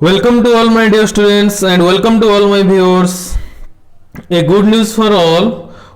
Welcome to all my dear students and welcome to all my viewers. A good news for all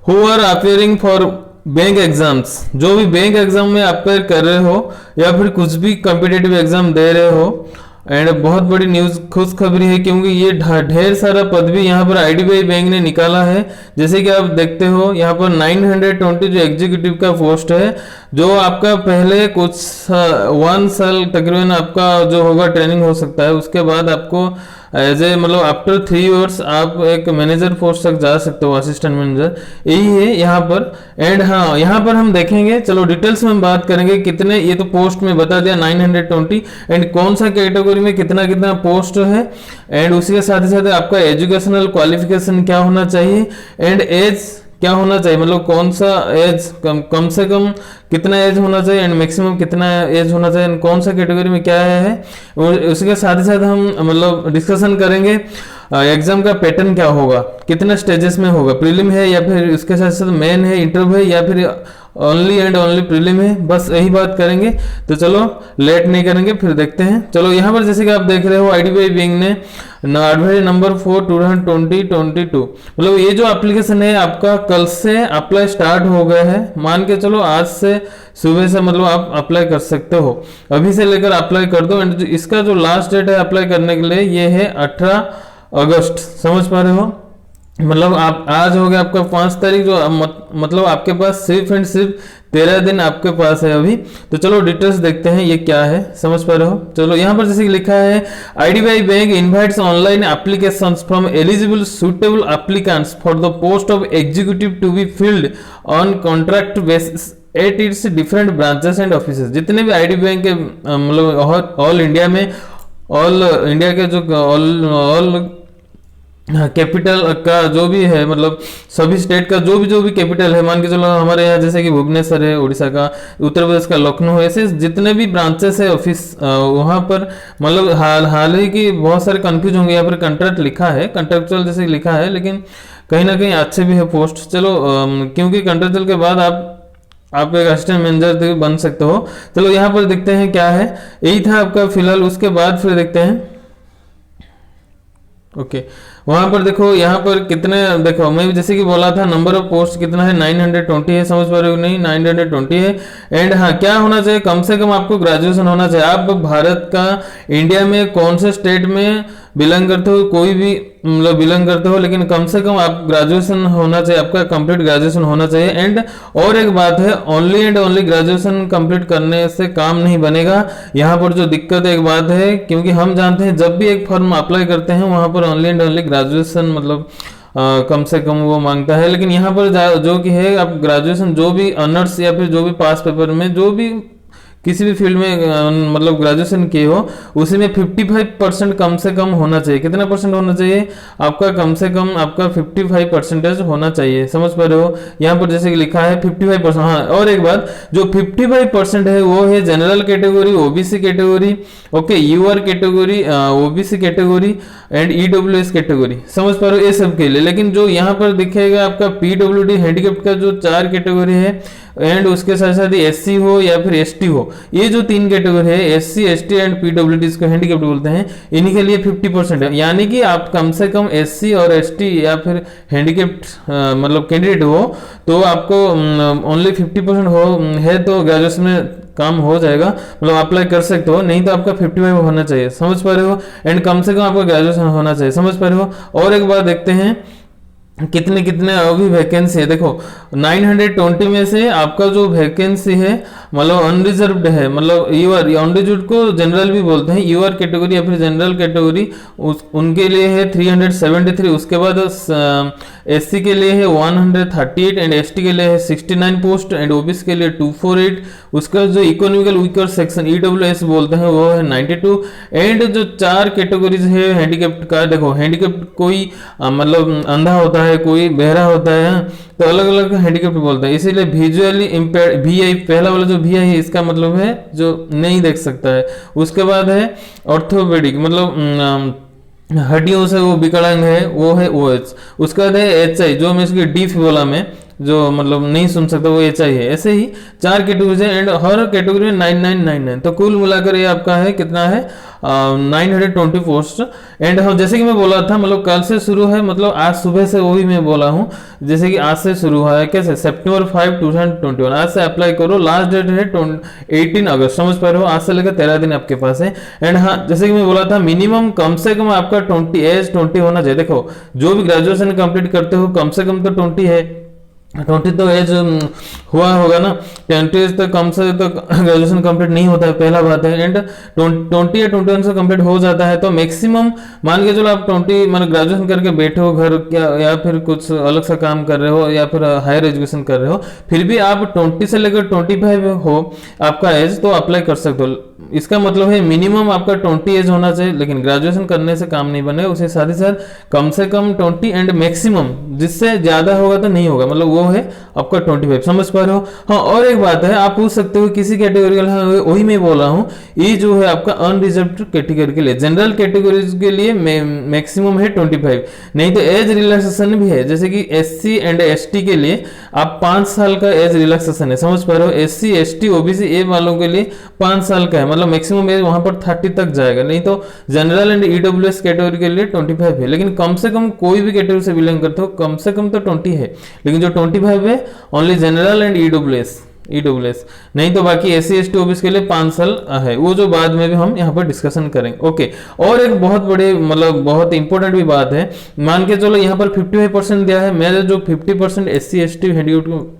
who are appearing for bank exams. जो भी bank exam में appear कर रहे हो या फिर कुछ भी कॉम्पिटेटिव एग्जाम दे रहे हो, एंड बहुत बड़ी न्यूज़ खुशखबरी है क्योंकि ये ढेर सारा पद भी यहाँ पर आईडीबीआई बैंक ने निकाला है। जैसे कि आप देखते हो यहाँ पर 920 जो एग्जीक्यूटिव का पोस्ट है, जो आपका पहले कुछ 1 साल तकरीबन आपका जो होगा ट्रेनिंग हो सकता है, उसके बाद आपको एज ए मतलब आफ्टर 3 इयर्स आप एक मैनेजर पोस्ट तक जा सकते हो, असिस्टेंट मैनेजर, यही है यहाँ पर। एंड हाँ, यहाँ पर हम देखेंगे, चलो डिटेल्स में हम बात करेंगे कितने, ये तो पोस्ट में बता दिया 920, एंड कौन सा कैटेगरी में कितना कितना पोस्ट है, एंड उसी के साथ ही साथ आपका एजुकेशनल क्वालिफिकेशन क्या होना चाहिए, एंड एज क्या होना चाहिए, मतलब कौन सा एज कम से कम कितना एज होना चाहिए एंड मैक्सिमम कितना एज होना चाहिए, कौन सा कैटेगरी में क्या है। और उसके साथ ही साथ हम मतलब डिस्कशन करेंगे एग्जाम का पैटर्न क्या होगा, कितने स्टेजेस में होगा, प्रीलिम है या फिर उसके साथ साथ मेन है, इंटरव्यू है या फिर ओनली एंड ओनली प्रीलिम है, बस यही बात करेंगे। तो चलो लेट नहीं करेंगे, फिर देखते हैं। चलो यहाँ पर जैसे कि आप देख रहे हो आईडीबीआई बैंक ने एडवाइजरी नंबर 4 2022, मतलब ये जो एप्लीकेशन है आपका कल से अप्लाई स्टार्ट हो गया है। मान के चलो आज से सुबह से मतलब आप अप्लाई कर सकते हो, अभी से लेकर अप्लाई कर दो। एंड इसका जो लास्ट डेट है अप्लाई करने के लिए ये है 18 अगस्त, समझ पा रहे हो। मतलब आप आज हो गया आपका 5 तारीख, जो मतलब आपके पास सिर्फ एंड सिर्फ 13 दिन आपके पास है अभी। तो चलो डिटेल्स देखते हैं ये क्या है, समझ पा रहे हो। चलो यहाँ पर जैसे कि लिखा है, IDBI bank invites online applications from eligible suitable applicants for the post of executive to be filled on contract basis at its different branches and offices. जितने भी आईडीबीआई बैंक के मतलब ऑल इंडिया में, ऑल इंडिया के जो all capital का जो भी है, मतलब सभी स्टेट का जो भी कैपिटल है, मान के चलो हमारे यहाँ जैसे कि भुवनेश्वर है उड़ीसा का, उत्तर प्रदेश का लखनऊ है, ऐसे जितने भी ब्रांचेस है ऑफिस वहाँ पर मतलब हाल ही की बहुत सारे कंफ्यूज होंगे। यहाँ पर कंट्रैक्ट लिखा है, कंट्रेक्चुअल जैसे लिखा है, लेकिन कहीं ना कहीं अच्छे भी है पोस्ट। चलो क्योंकि कंट्रेक्चुअल के बाद आप एक असिस्टेंट मैनेजर बन सकते हो। चलो यहाँ पर देखते हैं क्या है, यही था आपका फिलहाल। उसके बाद फिर देखते हैं ओके वहां पर देखो, यहाँ पर कितने, देखो मैं जैसे कि बोला था नंबर ऑफ पोस्ट कितना है, 920 है, समझ पा रहे हो नहीं, 920 है। एंड हाँ, क्या होना चाहिए, कम से कम आपको ग्रेजुएशन होना चाहिए। आप भारत का इंडिया में कौन से स्टेट में बिलोंग करते हो, कोई भी मतलब बिलोंग करते हो, लेकिन कम से कम आप ग्रेजुएशन होना चाहिए, आपका कंप्लीट ग्रेजुएशन होना चाहिए। एंड और एक बात है, only and only graduation complete करने से काम नहीं बनेगा। यहाँ पर जो दिक्कत एक बात है, क्योंकि हम जानते हैं जब भी एक फॉर्म अप्लाई करते हैं वहां पर ओनली एंड ओनली ग्रेजुएशन मतलब कम से कम वो मांगता है। लेकिन यहाँ पर जो कि है, आप ग्रेजुएशन जो भी ऑनर्स या फिर जो भी पास पेपर में जो भी किसी भी फील्ड में मतलब ग्रेजुएशन किए हो, उसी में 55% कम से कम होना चाहिए। कितना परसेंट होना चाहिए आपका, कम से कम आपका 55% होना चाहिए, समझ पा रहे हो। यहाँ पर जैसे कि लिखा है 55%। हाँ, और एक बात, जो 55% है वो है general category, OBC category, okay, UR category, OBC category and EWS category, समझ पा रहे हो, ये सब के लिए। लेकिन जो यहाँ पर दिखेगा आपका पीडब्ल्यूडी हैंडीकैप्ड का जो 4 कैटेगरी है, एंड उसके साथ साथ एससी हो या फिर एसटी हो, ये जो 3 कैटेगरी है, एससी एसटी एंड पीडब्ल्यूडी, इसको हैंडीकैप्ड बोलते हैं, इन्हीं के लिए 50% है। यानी कि आप कम से कम एससी और एसटी या फिर हैंडीकैप्ड मतलब कैंडिडेट हो तो आपको ओनली 50% हो है तो ग्रेजुएशन में काम हो जाएगा, मतलब अप्लाई कर सकते हो। नहीं तो आपका 55 होना चाहिए, समझ पा रहे हो। एंड कम से कम आपका ग्रेजुएशन होना चाहिए, समझ पा रहे हो। और एक बात देखते हैं कितने कितने अभी वैकेंसी है। देखो 920 में से आपका जो वैकेंसी है मतलब अनरिजर्व्ड है, मतलब यूआर अनरिजर्व्ड को जनरल भी बोलते हैं, यूआर कैटेगरी या फिर जनरल कैटेगरी उनके लिए है 373। उसके बाद एससी के लिए है 138 एंड एसटी के लिए है 69 पोस्ट एंड ओबीसी के लिए 248। उसका जो इकोनॉमिकल वीकर सेक्शन ईडब्ल्यूएस बोलते हैं वो है 92। एंड जो 4 कैटेगरीज है हैंडीकैप्ड का, देखो हैंडीकैप्ड कोई मतलब अंधा होता है, कोई बहरा होता है, तो अलग अलग हैंडीकैप्ड बोलते हैं। इसीलिए विजुअली इम्पेयर्ड वीआई, पहला वाला जो वीआई है इसका मतलब है जो नहीं देख सकता है। उसके बाद है ऑर्थोपेडिक, मतलब हड्डियों से वो विकलांग है, वो है ओएच। उसके बाद है एचआई, जो मैं इसकी डी बोला मैं, जो मतलब नहीं सुन सकता वो HI है। ऐसे ही 4 कैटेगरीज है एंड हर कैटेगरी में 9999, तो कुल मिलाकर ये आपका है कितना है 924। एंड हाँ, जैसे कि मैं बोला था मतलब कल से शुरू है, मतलब आज सुबह से वही मैं बोला हूँ, जैसे कि आज से शुरू हुआ है कैसे सितंबर 5 2021, आज से अप्लाई करो, लास्ट डेट है 18 अगस्त, समझ पा रहे हो, आज से लेकर 13 दिन आपके पास है। एंड हाँ, जैसे कि मैं बोला था मिनिमम कम से कम आपका 20 होना चाहिए। देखो जो भी ग्रेजुएशन कंप्लीट करते हो कम से कम तो 20 है, 20 तो एज हुआ होगा ना, 20 एज तक कम से तो ग्रेजुएशन कंप्लीट नहीं होता है, पहला बात है। एंड 20 या 21 से कंप्लीट हो जाता है, तो मैक्सिमम मान के चलो आप 20 मतलब ग्रेजुएशन करके बैठे हो घर या फिर कुछ अलग सा काम कर रहे हो या फिर हायर एजुकेशन कर रहे हो, फिर भी आप 20 से लेकर 25 हो आपका एज, तो अप्लाई कर सकते हो। इसका मतलब है मिनिमम आपका 20 एज होना चाहिए, लेकिन ग्रेजुएशन करने से काम नहीं बने, उसे साथ ही साथ कम से कम 20 एंड मैक्सिमम, जिससे ज्यादा होगा तो नहीं होगा, मतलब वो है आपका 25, समझ पा रहे हो। हाँ, और एक बात है, आप पूछ सकते हो किसी कैटेगरी के लिए, वही मैं बोला हूँ, ये जो है आपका अनरिजर्व्ड कैटेगरी के लिए, जनरल कैटेगरीज के लिए मैक्सिमम है 25, नहीं तो एज रिलैक्सेशन भी है, जैसे कि SC एंड ST के लिए आप 5 साल का एज रिलैक्सेशन है, समझ पा रहे हो। SC ST OBC ए वालों के लिए 5 साल का है, मतलब मैक्सिमम एज वहां पर 30 तक जाएगा, नहीं तो जनरल एंड EWS कैटेगरी के लिए 25 है। लेकिन कम से कम कोई भी कैटेगरी से बिलोंग करते हो कम से कम तो 20 है, लेकिन जो 25 है ओनली जनरल एंड EWS, नहीं तो बाकी SC ST OBC के लिए 5 साल है, वो जो बाद में भी हम यहाँ पर डिस्कशन करेंगे। ओके, और एक बहुत बड़े मतलब बहुत इंपॉर्टेंट भी बात है, मान के चलो यहाँ पर 55% दिया है, मेरे जो 50% SC ST हैंडिकैप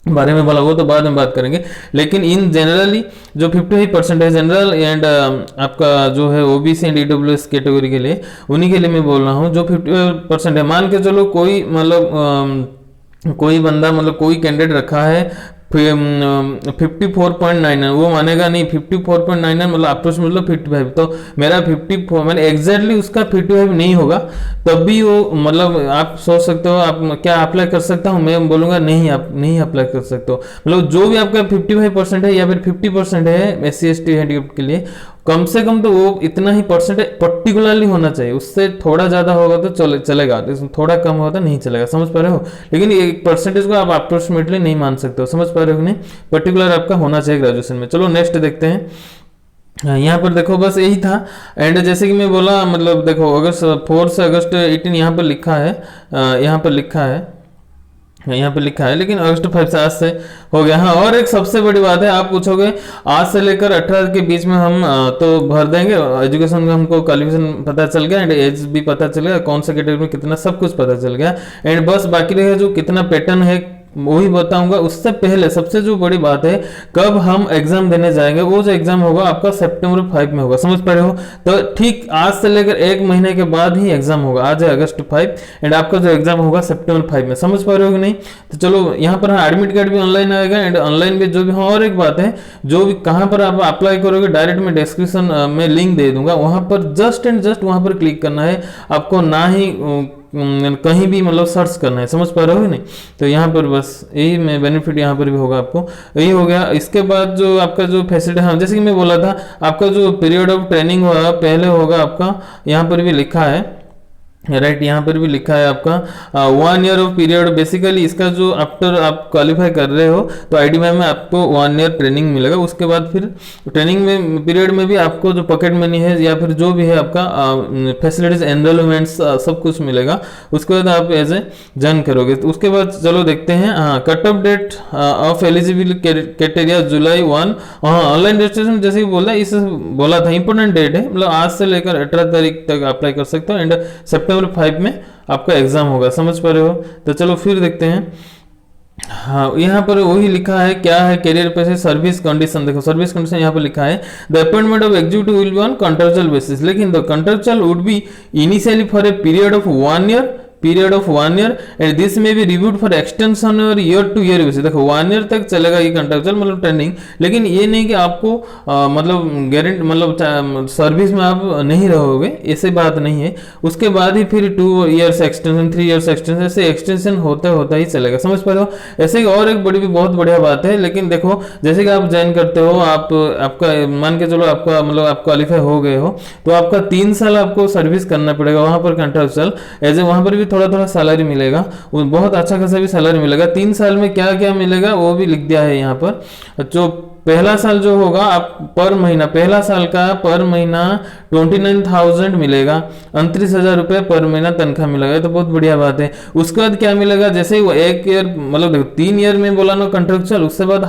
बारे में बोला वो तो बाद में बात करेंगे, लेकिन इन जनरली जो 55% है जनरल एंड आपका जो है OBC एंड EWS कैटेगरी के लिए, उन्हीं के लिए मैं बोल रहा हूँ। जो 50% है, मान के चलो कोई मतलब कोई बंदा मतलब कोई कैंडिडेट रखा है 54.99, वो मानेगा नहीं, 54.99 मतलब अप्रोच मतलब 55, तो मेरा 54 मैंने एग्जैक्टली उसका 55 नहीं होगा, तब भी वो मतलब आप सोच सकते हो आप क्या अप्लाई कर सकता हूँ, मैं बोलूँगा नहीं, आप नहीं अप्लाई कर सकते हो। मतलब जो भी आपका 55% है या फिर 50% है SC ST हैंडिकैप के लिए, कम से कम तो वो इतना ही परसेंटेज पर्टिकुलरली होना चाहिए, उससे थोड़ा ज्यादा होगा तो चलेगा, थोड़ा कम होगा तो नहीं चलेगा, समझ पा रहे हो। लेकिन ये परसेंटेज को आप अप्रोक्सीमेटली नहीं मान सकते हो, समझ पा रहे हो कि नहीं, पर्टिकुलर आपका होना चाहिए ग्रेजुएशन में। चलो नेक्स्ट देखते हैं। यहाँ पर देखो बस यही था। एंड जैसे कि मैं बोला मतलब देखो अगस्त 4 से अगस्त 18 यहाँ पर लिखा है, यहाँ पे लिखा है, लेकिन अगस्त 5 से आज से हो गया। हाँ, और एक सबसे बड़ी बात है, आप पूछोगे आज से लेकर 18 के बीच में हम तो भर देंगे, एजुकेशन का हमको क्वालिफिकेशन पता चल गया एंड एज भी पता चल गया, कौन सा कैटेगरी में कितना, सब कुछ पता चल गया, एंड बस बाकी रहेगा जो कितना पैटर्न है वही बताऊंगा। उससे पहले सबसे जो बड़ी बात है, कब हम एग्जाम देने जाएंगे, वो जो एग्जाम होगा आपका सितंबर 5 में होगा, समझ पा रहे हो। तो ठीक आज से लेकर 1 महीने के बाद ही एग्जाम होगा, आज है अगस्त 5 एंड आपका जो एग्जाम होगा सितंबर 5 में, समझ पा रहे हो कि नहीं। तो चलो यहाँ पर एडमिट कार्ड भी ऑनलाइन आएगा एंड ऑनलाइन भी जो भी। हाँ, और एक बात है, जो भी कहाँ पर आप अप्लाई करोगे डायरेक्ट मैं डिस्क्रिप्शन में लिंक दे दूंगा, वहां पर जस्ट एंड जस्ट वहां पर क्लिक करना है आपको, ना ही कहीं भी मतलब सर्च करना है, समझ पा रहे हो नहीं। तो यहाँ पर बस यही में बेनिफिट यहाँ पर भी होगा आपको, यही हो गया। इसके बाद जो आपका जो फैसिलिटी, हाँ जैसे कि मैं बोला था आपका जो पीरियड ऑफ ट्रेनिंग होगा पहले होगा आपका, यहाँ पर भी लिखा है राइट, यहाँ पर भी लिखा है आपका 1 ईयर ऑफ पीरियड। बेसिकली इसका जो आफ्टर आप क्वालिफाई कर रहे हो तो IDMI में आपको 1 ईयर ट्रेनिंग मिलेगा, उसके बाद फिर ट्रेनिंग में पीरियड में भी आपको जो पॉकेट मनी है या फिर जो भी है आपका फैसिलिटीज एनरोलमेंट्स सब कुछ मिलेगा, उसके बाद आप एज ए ज्वाइन करोगे। तो उसके बाद चलो देखते हैं, हाँ cut off date of eligible criteria July 1, हाँ ऑनलाइन रजिस्ट्रेशन जैसे कि बोला इस बोला था इंपॉर्टेंट डेट है, मतलब आज से लेकर 18 तारीख तक अप्लाई कर सकते हो एंड सितंबर 5 में आपका एग्जाम होगा, समझ पा रहे हो। तो चलो फिर देखते हैं। हाँ, यहाँ पर वही लिखा है, क्या है कैरियर पे से सर्विस कंडीशन, देखो सर्विस कंडीशन यहाँ पर लिखा है the appointment of executive will be on contractual basis, लेकिन the contractual would be initially for a period of 1 year and this may be reviewed for extension और year to year basis. देखो 1 year तक चलेगा ये contractual मतलब training, लेकिन ये नहीं कि आपको मतलब गारंटी मतलब सर्विस में आप नहीं रहोगे, ऐसे बात नहीं है। उसके बाद ही फिर 2 इयर्स एक्सटेंशन, 3 इयर्स एक्सटेंशन, ऐसे एक्सटेंशन होता ही चलेगा, समझ पा रहे हो। ऐसे ही और एक बड़ी भी बहुत बढ़िया बात है, लेकिन देखो जैसे कि आप ज्वाइन करते हो, आप आपका मान के चलो आपका मतलब आप क्वालिफाई हो गए हो तो आपका 3 साल आपको सर्विस करना पड़ेगा वहां पर कॉन्ट्रेक्चुअल एज ए, वहां पर भी थोड़ा थोड़ा सैलरी मिलेगा, वो बहुत अच्छा खासा भी सैलरी मिलेगा। 3 साल में क्या क्या मिलेगा वो भी लिख दिया है यहाँ पर। जो पहला साल जो होगा आप पर महीना, पहला साल का पर महीना 29,000 मिलेगा, 29,000 रुपये पर महीना तनख्वाह मिलेगा, तो बहुत बढ़िया बात है। उसके बाद क्या मिलेगा, जैसे ही वो 1 ईयर मतलब देखो 3 ईयर में बोला ना कॉन्ट्रेक्चुअल, उसके बाद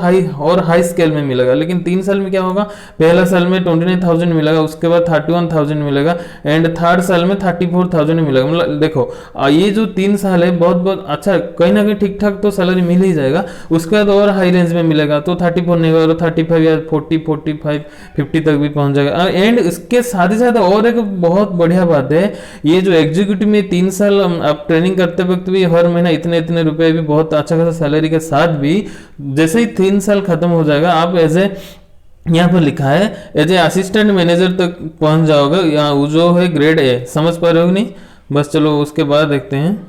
हाई स्केल में मिलेगा। लेकिन 3 साल में क्या होगा, पहला साल में 29,000 मिलेगा, उसके बाद 31,000 मिलेगा, एंड थर्ड साल में 34,000 मिलेगा। मतलब देखो ये जो 3 साल है बहुत बहुत अच्छा, कहीं ना कहीं ठीक ठाक तो सैलरी मिल ही जाएगा। उसके बाद और हाई रेंज में मिलेगा, तो 34 नहीं होगा, 35 या 40, 45, 50 तक भी पहुंच जाएगा। एंड इसके साथ ही साथ और एक बहुत बढ़िया बात है, ये जो एग्जीक्यूटिव में 3 साल आप ट्रेनिंग करते वक्त भी हर महीना इतने इतने रुपए भी बहुत अच्छा खासा सैलरी के साथ भी, जैसे ही 3 साल खत्म हो जाएगा आप एज ए, यहाँ पर लिखा है एज ए असिस्टेंट मैनेजर तक पहुंच जाओगे, यहाँ जो है ग्रेड ए। समझ पा रहे हो नहीं? बस चलो उसके बाद देखते हैं।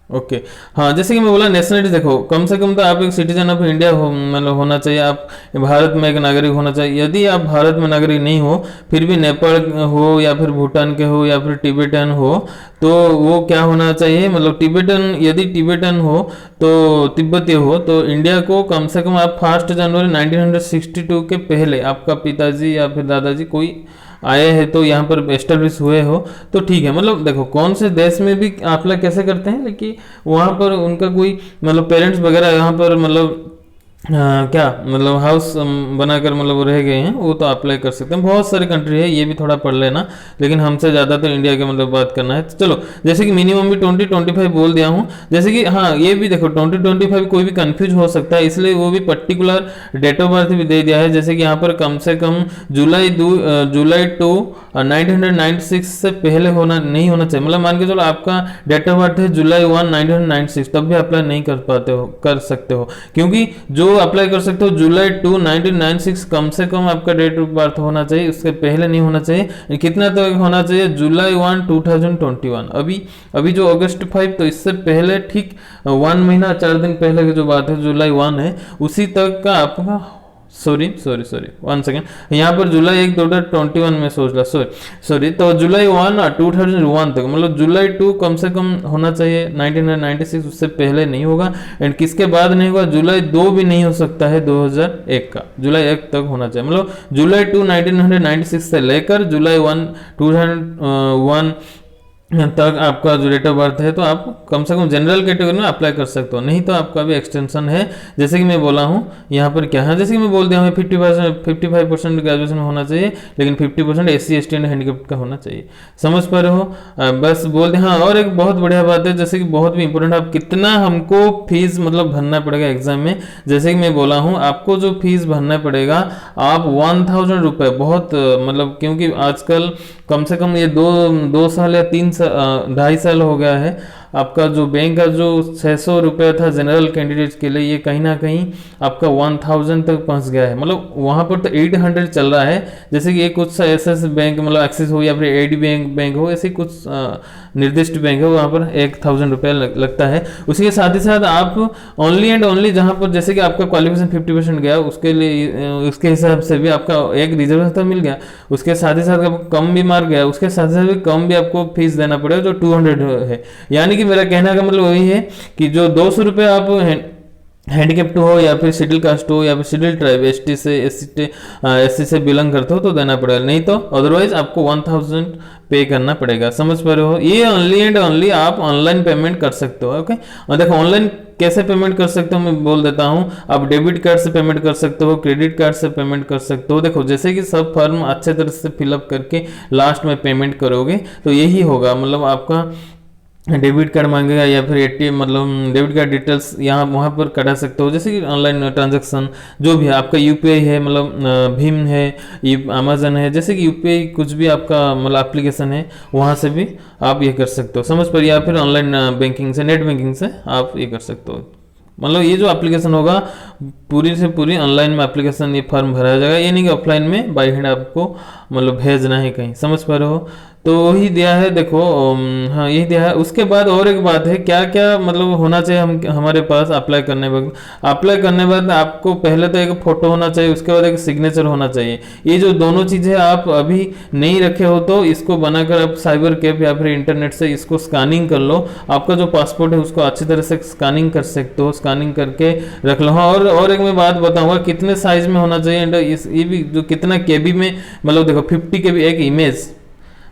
ओके हाँ, जैसे कि मैं बोला नेशनलिटी, देखो कम से कम तो आप एक सिटीजन ऑफ इंडिया हो, मतलब होना चाहिए, आप भारत में एक नागरिक होना चाहिए। यदि आप भारत में नागरिक नहीं हो, फिर भी नेपाल हो या फिर भूटान के हो या फिर तिब्बतन हो, तो वो क्या होना चाहिए, मतलब तिब्बतन, यदि तिब्बतन हो तो तिब्बती हो तो इंडिया को कम से कम आप 1 जनवरी 1962 के पहले आपका पिताजी या फिर दादाजी कोई आए हैं तो यहाँ पर एस्टेब्लिश हुए हो तो ठीक है। मतलब देखो कौन से देश में भी अप्लाई कैसे करते हैं, लेकिन वहाँ पर उनका कोई मतलब पेरेंट्स वगैरह यहाँ पर मतलब क्या मतलब हाउस बनाकर मतलब रह गए हैं, वो तो अप्लाई कर सकते हैं। बहुत सारी कंट्री है, ये भी थोड़ा पढ़ लेना, लेकिन हमसे ज़्यादा तो इंडिया के मतलब बात करना है। तो चलो जैसे कि मिनिमम भी 20-25 बोल दिया हूँ। जैसे कि हाँ ये भी देखो 20-25 कोई भी कंफ्यूज हो सकता है, इसलिए वो भी पर्टिकुलर डेट ऑफ बर्थ भी दे दिया है। जैसे कि यहाँ पर कम से कम जुलाई 2 1996 से पहले होना नहीं होना चाहिए। मतलब मान के चलो आपका डेट ऑफ बर्थ है जुलाई 1 1996, तब भी अप्लाई नहीं कर पाते हो, कर सकते हो, क्योंकि जो अप्लाई कर सकते हो जुलाई 2 1996 कम से कम आपका डेट ऑफ बर्थ होना चाहिए, उसके पहले नहीं होना चाहिए। कितना तक तो होना चाहिए, जुलाई 1 2021। अभी जो अगस्त 5, तो इससे पहले ठीक 1 महीना 4 दिन पहले की जो बात है, जुलाई 1 है, उसी तक का आपका सॉरी 1 सेकेंड, यहाँ पर जुलाई 1 2021 में सोच ला, सॉरी तो जुलाई 1 2001 तक, मतलब जुलाई 2 कम से कम होना चाहिए 1996, उससे पहले नहीं होगा। एंड किसके बाद नहीं होगा, जुलाई 2 भी नहीं हो सकता है 2001 का, जुलाई 1 तक होना चाहिए। मतलब जुलाई 2 1996 से लेकर जुलाई 1 2001 तक आपका जो डेट ऑफ बर्थ है, तो आप कम से कम जनरल कैटेगरी में अप्लाई कर सकते हो, नहीं तो आपका भी एक्सटेंशन है। जैसे कि मैं बोला हूँ यहाँ पर क्या है, जैसे कि मैं बोल दिया हूँ 55% ग्रेजुएशन में होना चाहिए, लेकिन 50% SC ST एंड हैंडीकैप्ड का होना चाहिए। समझ पा रहे हो? बस बोल दे। हाँ और एक बहुत बढ़िया बात है, जैसे कि बहुत भी इंपॉर्टेंट, आप कितना हमको फीस मतलब भरना पड़ेगा एग्जाम में। जैसे कि मैं बोला हूँ आपको जो फीस भरना पड़ेगा, आप 1,000 रुपये, बहुत मतलब क्योंकि आजकल कम से कम ये 2 साल या 2.5 साल हो गया है, आपका जो बैंक का जो 600 रुपये था जनरल कैंडिडेट्स के लिए, ये कहीं ना कहीं आपका 1,000 तक पहुंच गया है। मतलब वहाँ पर तो 800 चल रहा है। जैसे कि ये कुछ ऐसे बैंक मतलब एक्सिस हो या फिर AD बैंक हो, ऐसे कुछ निर्दिष्ट बैंक है, वहाँ पर 1,000 रुपये लगता है। उसके साथ ही साथ आप ओनली एंड ओनली जहाँ पर जैसे कि आपका क्वालिफिकेशन 50% गया, उसके लिए उसके हिसाब से भी आपका एक रिजर्वेशन तो मिल गया, उसके साथ ही साथ आपको कम भी मार्क गया, उसके साथ साथ भी कम भी आपको फीस देना पड़ेगा जो 200 है। यानी कि मेरा कहना का मतलब वही है कि जो 200 रुपये आप हैंडीकैप्ड हो या फिर शेड्यूल कास्ट हो या फिर शेड्यूल ट्राइब ST से SC से बिलोंग करते हो तो देना पड़ेगा, नहीं तो अदरवाइज आपको 1,000 पे करना पड़ेगा। समझ पा रहे हो? ये ओनली एंड ओनली आप ऑनलाइन पेमेंट कर सकते हो। ओके, और देखो ऑनलाइन कैसे पेमेंट कर सकते हो मैं बोल देता हूँ। आप डेबिट कार्ड से पेमेंट कर सकते हो, क्रेडिट कार्ड से पेमेंट कर सकते हो। देखो जैसे कि सब फॉर्म अच्छे तरह से फिलअप करके लास्ट में पेमेंट करोगे तो यही होगा, मतलब आपका डेबिट कार्ड मांगेगा या फिर ATM मतलब डेबिट कार्ड डिटेल्स यहाँ वहाँ पर कटा सकते हो। जैसे कि ऑनलाइन ट्रांजैक्शन जो भी है, आपका UPI है, मतलब भीम है, अमेजन है, जैसे कि UPI कुछ भी आपका मतलब एप्लीकेशन है, वहाँ से भी आप ये कर सकते हो। समझ पर, या फिर ऑनलाइन बैंकिंग से, नेट बैंकिंग से आप ये कर सकते हो। मतलब ये जो एप्लीकेशन होगा पूरी से पूरी ऑनलाइन में एप्लीकेशन ये फॉर्म भरा जाएगा, ये नहीं कि ऑफलाइन में बाई हैंड आपको मतलब भेजना है कहीं। समझ पा रहे हो? तो वही दिया है देखो। हाँ यही दिया है। उसके बाद और एक बात है, क्या क्या मतलब होना चाहिए हम हमारे पास अप्लाई करने वक्त। अप्लाई करने के बाद आपको पहले तो एक फ़ोटो होना चाहिए, उसके बाद एक सिग्नेचर होना चाहिए। ये जो दोनों चीज़ें आप अभी नहीं रखे हो तो इसको बनाकर आप साइबर कैफ या फिर इंटरनेट से इसको स्कैनिंग कर लो। आपका जो पासपोर्ट है उसको अच्छी तरह से स्कैनिंग कर सकते हो, स्कैनिंग करके रख लो। हाँ और एक मैं बात बताऊंगा कितने साइज में होना चाहिए एंड इस ये भी जो कितना केबी में, मतलब देखो 50 केबी एक इमेज।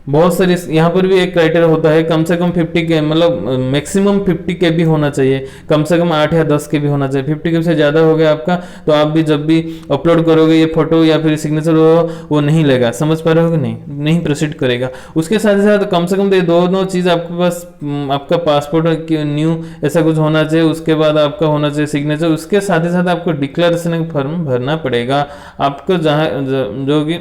बहुत सारे यहाँ पर भी एक क्राइटेरिया होता है, कम से कम 50 के मतलब मैक्सिमम 50 के भी होना चाहिए, कम से कम 8 या 10 के भी होना चाहिए। 50 के से ज़्यादा हो गया आपका तो आप भी जब भी अपलोड करोगे ये फोटो या फिर सिग्नेचर वो नहीं लेगा। समझ पा रहे हो कि नहीं प्रोसीड करेगा। उसके साथ साथ कम से कम तो ये दोनों चीज़ आपके पास, आपका पासपोर्ट न्यू ऐसा कुछ होना चाहिए, उसके बाद आपका होना चाहिए सिग्नेचर। उसके साथ ही साथ आपको डिक्लेरेशन फॉर्म भरना पड़ेगा। आपको जहाँ जो कि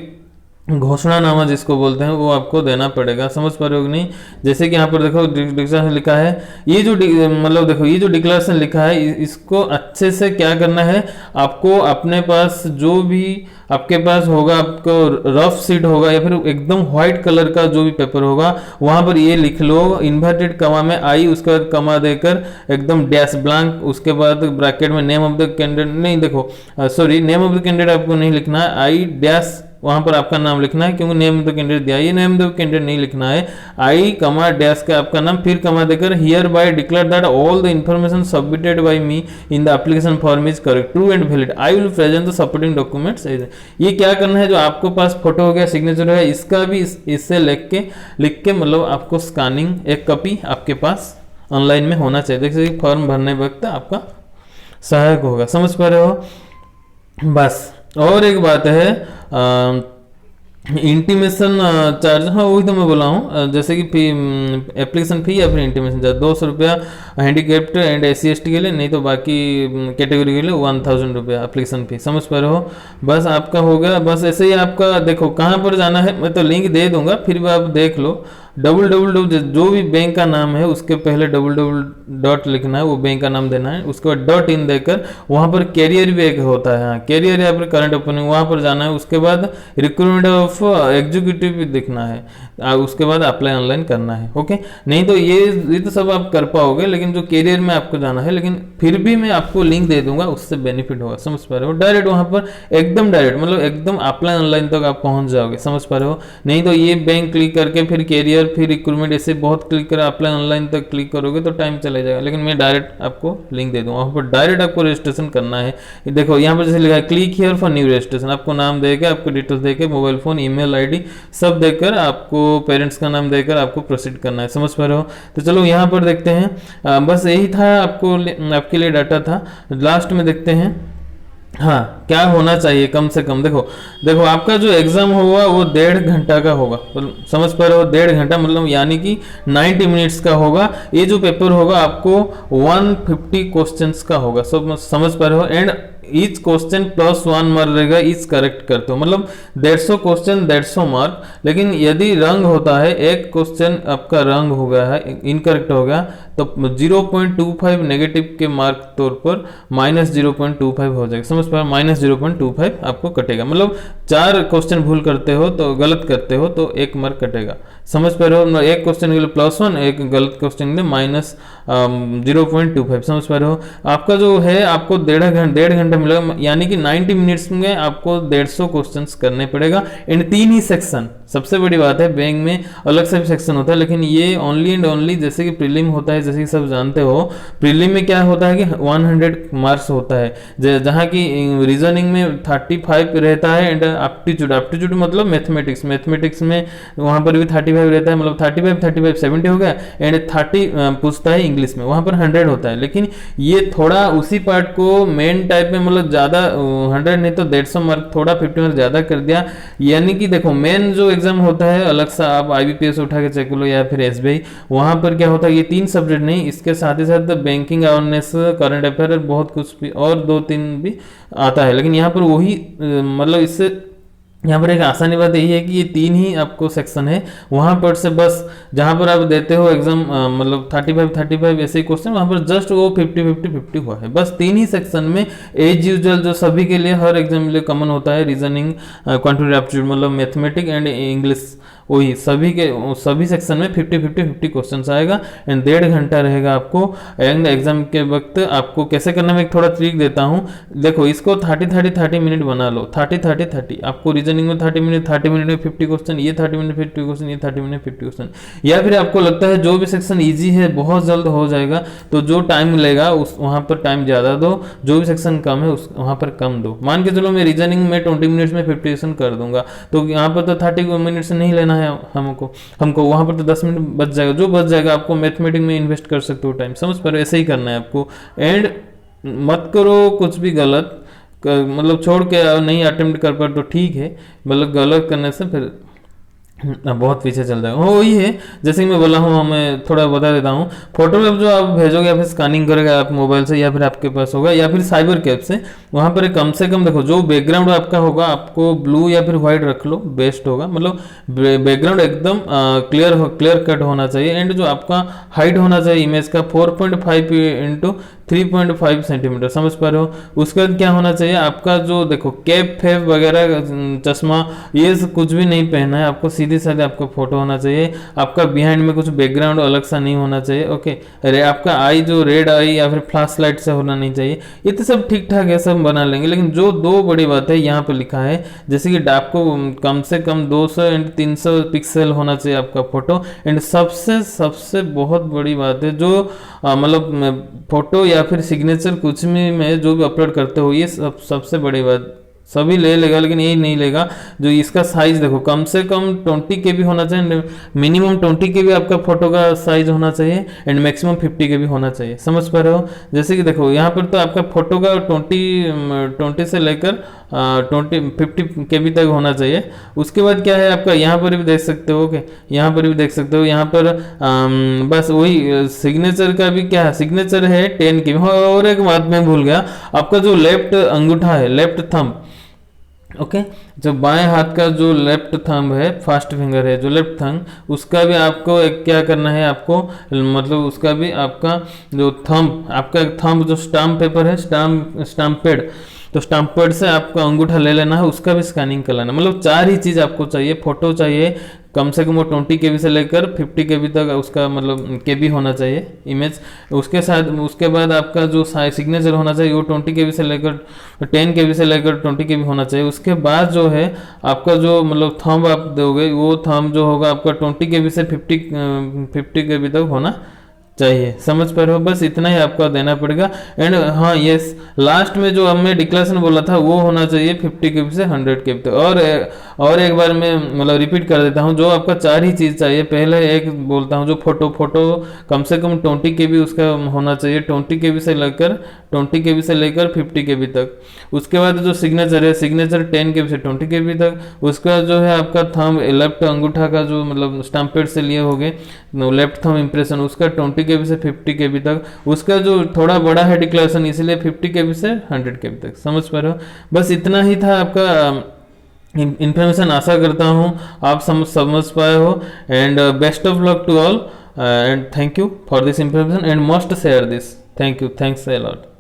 घोषणानामा जिसको बोलते हैं वो आपको देना पड़ेगा। समझ पा रहे हो कि नहीं। जैसे कि यहाँ पर देखो डिक्लेरेशन लिखा है, ये जो मतलब देखो ये जो डिक्लेरेशन लिखा है इसको अच्छे से क्या करना है, आपको अपने पास जो भी आपके पास होगा, आपको रफ शीट होगा या फिर एकदम व्हाइट कलर का जो भी पेपर होगा वहां पर ये लिख लो इन्वर्टेड कमा में आई, उसके बाद कमा देकर एकदम डैश ब्लैंक, उसके बाद ब्रैकेट में नेम ऑफ द कैंडिडेट, नहीं देखो sorry name of the candidate आपको नहीं लिखना है, आई डैश वहां पर आपका नाम लिखना है क्योंकि नेम ऑफ द कैंडिडेट दिया, ये नेम ऑफ द कैंडिडेट नहीं लिखना है। आई कमा डैश का आपका नाम, फिर कमा देकर here bye declare that all the information submitted by me in the application form is correct true and valid, I will present the supporting documents. ये क्या करना है, जो आपको पास फोटो हो गया, सिग्नेचर है, इसका भी इससे लिख के मतलब आपको स्कैनिंग एक कॉपी आपके पास ऑनलाइन में होना चाहिए, जैसे फॉर्म भरने वक्त आपका सहायक होगा। समझ पा रहे हो। बस और एक बात है इंटीमेशन चार्ज, हाँ वही तो मैं बोला हूँ, जैसे कि फी एप्लीकेशन फी या फिर इंटीमेशन चार्ज 200 रुपया हैंडीकेप्ड एंड SC/ST के लिए, नहीं तो बाकी कैटेगरी के लिए 1000 रुपया एप्लीकेशन फी। समझ पा रहे हो। बस आपका हो गया। बस ऐसे ही आपका देखो कहाँ पर जाना है, मैं तो लिंक दे दूंगा फिर भी आप देख लो। www जो भी बैंक का नाम है उसके पहले www लिखना है, वो बैंक का नाम देना है, उसके बाद .in देकर वहाँ पर कैरियर भी एक होता है, हाँ कैरियर या फिर करंट ओपनिंग वहाँ पर जाना है। उसके बाद रिक्रूटमेंट ऑफ एग्जीक्यूटिव भी दिखना है, उसके बाद अप्लाई ऑनलाइन करना है। ओके, नहीं तो ये तो सब आप कर पाओगे, लेकिन जो कैरियर में आपको जाना है, लेकिन फिर भी मैं आपको लिंक दे दूंगा, उससे बेनिफिट होगा। समझ पा रहे हो। डायरेक्ट वहाँ पर एकदम डायरेक्ट मतलब एकदम अप्लाई ऑनलाइन तक आप पहुँच जाओगे। समझ पा रहे हो। नहीं तो ये बैंक क्लिक करके फिर कैरियर फिर रिक्रूटमेंट ऐसे बहुत क्लिक कर अप्लाई ऑनलाइन तक क्लिक करोगे तो टाइम चले जाएगा। लेकिन मैं डायरेक्ट आपको लिंक दे दूंगा, वहाँ पर डायरेक्ट आपको रजिस्ट्रेशन करना है। देखो यहाँ पर जैसे लिखा है click here for new registration, आपको नाम देकर आपको डिटेल्स देकर मोबाइल फोन ईमेल आईडी सब देकर आपको पेरेंट्स का नाम देकर आपको प्रोसीड करना है। समझ पा रहे हो। तो चलो यहाँ पर देखते हैं। बस यही था आपके लिए डाटा था। लास्ट में देखते हैं हाँ क्या होना चाहिए कम से कम। देखो आपका जो एग्जाम होगा वो 1.5 घंटा का होगा। समझ पा रहे हो। 1.5 घंटा मतलब यानी कि 90 मिनट्स का होगा। ये जो पेपर होगा आपको 150 क्वेश्चंस का होगा। सब समझ पा रहे हो। एंड ईच क्वेश्चन +1 मार्क रहेगा ईच करेक्ट करते हो, मतलब 150 क्वेश्चन 150 मार्क। लेकिन यदि रंग होता है, एक क्वेश्चन आपका रंग हो गया है, इनकरेक्ट हो गया, तो 0.25 नेगेटिव के मार्क तौर पर -0.25 हो जाएगा। समझ पा -0.25 आपको कटेगा। मतलब 4 क्वेश्चन भूल करते हो तो गलत करते हो तो 1 मार्क कटेगा। समझ पा रहे हो। एक क्वेश्चन के लिए +1, एक गलत क्वेश्चन के लिए -0.25। समझ पा रहे हो। आपका जो है आपको 1.5 घंटा मिलेगा, यानी कि 90 मिनट्स में आपको 150 क्वेश्चंस करने पड़ेगा। इन 3 ही सेक्शन। सबसे बड़ी बात है बैंक में अलग से भी सेक्शन होता है, लेकिन ये ओनली एंड ओनली जैसे कि प्रीलिम होता है, जैसे कि सब जानते हो प्रीलिम में क्या होता है कि 100 मार्क्स होता है, जहाँ की रीजनिंग में 35 रहता है एंड एप्टीट्यूड मतलब मैथमेटिक्स में वहाँ पर भी 35 रहता है, मतलब 35 70 हो गया। एंड 30 पूछता है इंग्लिश में, वहाँ पर 100 होता है। लेकिन ये थोड़ा उसी पार्ट को मेन टाइप में मतलब ज़्यादा 100 नहीं तो 150 मार्क थोड़ा 50 मार्क ज़्यादा कर दिया। यानी कि देखो मेन जो एग्जाम होता है अलग सा आप IBPS उठा के चेक लो या फिर SBI, वहाँ पर क्या होता है ये 3 सब्जेक्ट नहीं, इसके साथ ही साथ बैंकिंग अवेयरनेस, करंट अफेयर बहुत कुछ भी और 2-3 भी आता है। लेकिन यहाँ पर वही मतलब इससे यहाँ पर एक आसानी बात यही है कि ये 3 ही आपको सेक्शन है, वहाँ पर से बस जहाँ पर आप देते हो एग्जाम मतलब 35 ऐसे ही क्वेश्चन, वहाँ पर जस्ट वो 50 हुआ है, बस 3 ही सेक्शन में एज यूजुअल जो सभी के लिए हर एग्जाम के लिए कॉमन होता है, रीजनिंग, क्वांटिटेटिव एप्टीट्यूड मतलब मैथमेटिक्स एंड इंग्लिश, वही सभी सेक्शन में 50 क्वेश्चन आएगा एंड 1.5 घंटा रहेगा आपको। एंड एग्जाम के वक्त आपको कैसे करना, मैं एक थोड़ा ट्रिक देता हूँ। देखो इसको 30 मिनट बना लो, 30 आपको रीजनिंग में 30 मिनट में 50 क्वेश्चन, ये 30 मिनट 50 क्वेश्चन, ये 30 मिनट 50 क्वेश्चन। या फिर आपको लगता है जो भी सेक्शन ईजी है बहुत जल्द हो जाएगा, तो जो टाइम लेगा उस वहाँ पर टाइम ज़्यादा दो, जो भी सेक्शन कम है उस वहाँ पर कम दो। मान के चलो मैं रीजनिंग में 20 मिनट्स में 50 क्वेश्चन कर दूंगा, तो यहाँ पर तो 30 मिनट से नहीं लेना है हमको वहां पर तो 10 मिनट बच जाएगा, जो बच जाएगा आपको मैथमेटिक्स में इन्वेस्ट कर सकते हो टाइम, समझ पा रहे हो? ऐसे ही करना है आपको। एंड मत करो कुछ भी गलत, मतलब छोड़ के नहीं अटेम्प्ट कर पाए तो ठीक है, मतलब गलत करने से फिर बहुत पीछे चल जाएगा। वही है जैसे कि मैं बोला हूँ, मैं थोड़ा बता देता हूँ। फोटोग्राफ जो आप भेजोगे या फिर स्कैनिंग करेगा आप मोबाइल से, या फिर आपके पास होगा, या फिर साइबर कैफ से, वहाँ पर कम से कम देखो जो बैकग्राउंड आपका होगा आपको ब्लू या फिर व्हाइट रख लो, बेस्ट होगा। मतलब बैकग्राउंड एकदम क्लियर कट होना चाहिए। एंड जो आपका हाइट होना चाहिए इमेज का 4.5 इंटू 3.5 सेंटीमीटर, समझ पा रहे हो? उसके बाद क्या होना चाहिए आपका, जो देखो कैप फेप वगैरह चश्मा ये कुछ भी नहीं पहनना है आपको, सीधे साधे आपका फोटो होना चाहिए। आपका बिहाइंड में कुछ बैकग्राउंड अलग सा नहीं होना चाहिए, ओके। अरे आपका आई जो रेड आई या फिर फ्लैश लाइट से होना नहीं चाहिए। ये तो सब ठीक ठाक है, सब बना लेंगे। लेकिन जो 2 बड़ी बात है यहाँ पर लिखा है, जैसे कि आपको कम से कम 200 एंड 300 पिक्सल होना चाहिए आपका फोटो। एंड सबसे बहुत बड़ी बात है जो मतलब फोटो या फिर सिग्नेचर कुछ भी में जो भी अपलोड करते हो, ये सबसे बड़ी बात, सभी ले लेगा लेकिन यही नहीं लेगा। जो इसका साइज देखो कम से कम 20 KB होना चाहिए, मिनिमम 20 KB आपका फोटो का साइज होना चाहिए एंड मैक्सिमम 50 KB होना चाहिए, समझ पा रहे हो? जैसे कि देखो यहाँ पर तो आपका फोटो का 20 से लेकर 50 KB तक होना चाहिए। उसके बाद क्या है आपका, यहाँ पर भी देख सकते हो, ओके, यहाँ पर भी देख सकते हो। यहाँ पर बस वही सिग्नेचर का भी क्या है, सिग्नेचर है 10 KB। और एक बात मैं भूल गया, आपका जो लेफ्ट अंगूठा है, लेफ्ट थंब, ओके, जो बाएं हाथ का जो लेफ्ट थंब है, फर्स्ट फिंगर है जो लेफ्ट थंब, उसका भी आपको एक क्या करना है आपको, मतलब उसका भी आपका जो थंब, आपका थंब जो स्टाम्प पेपर है, स्टाम्प पैड, तो स्टाम्प पैड से आपका अंगूठा ले लेना है, उसका भी स्कैनिंग कर लेना। मतलब 4 ही चीज़ आपको चाहिए। फोटो चाहिए कम से कम वो 20 KB से लेकर 50 KB तक उसका मतलब KB होना चाहिए इमेज। उसके साथ उसके बाद आपका जो सिग्नेचर होना चाहिए वो 20 KB से लेकर 10 KB से लेकर 20 KB होना चाहिए। उसके बाद जो है आपका जो मतलब थंब आप दोगे, वो थंब जो होगा आपका 20 KB से 50 KB तक होना चाहिए, समझ पा रहे हो? बस इतना ही आपको देना पड़ेगा। एंड हाँ यस, लास्ट में जो अब मैं डिक्लेरेशन बोला था वो होना चाहिए 50 KB से 100 KB तक। और एक बार मैं मतलब रिपीट कर देता हूँ, जो आपका 4 ही चीज़ चाहिए। पहले एक बोलता हूँ, जो फोटो कम से कम 20 KB उसका होना चाहिए, 20 KB से लेकर 50 KB तक। उसके बाद जो सिग्नेचर है, सिग्नेचर 10 KB से 20 KB तक। उसके बाद जो है आपका थंब, लेफ्ट अंगूठा का जो मतलब स्टाम्प पैड से लिए होगे लेफ्ट थंब इम्प्रेशन, उसका 20 KB से 50 KB तक। उसका जो थोड़ा बड़ा है डिक्लेरेशन, इसलिए 50 KB से 100 KB तक, समझ पा रहे हो? बस इतना ही था आपका इन्फॉर्मेशन। आशा करता हूँ आप समझ पाए हो। And best of luck to all and thank you for this information and must share this. Thank you, thanks a lot.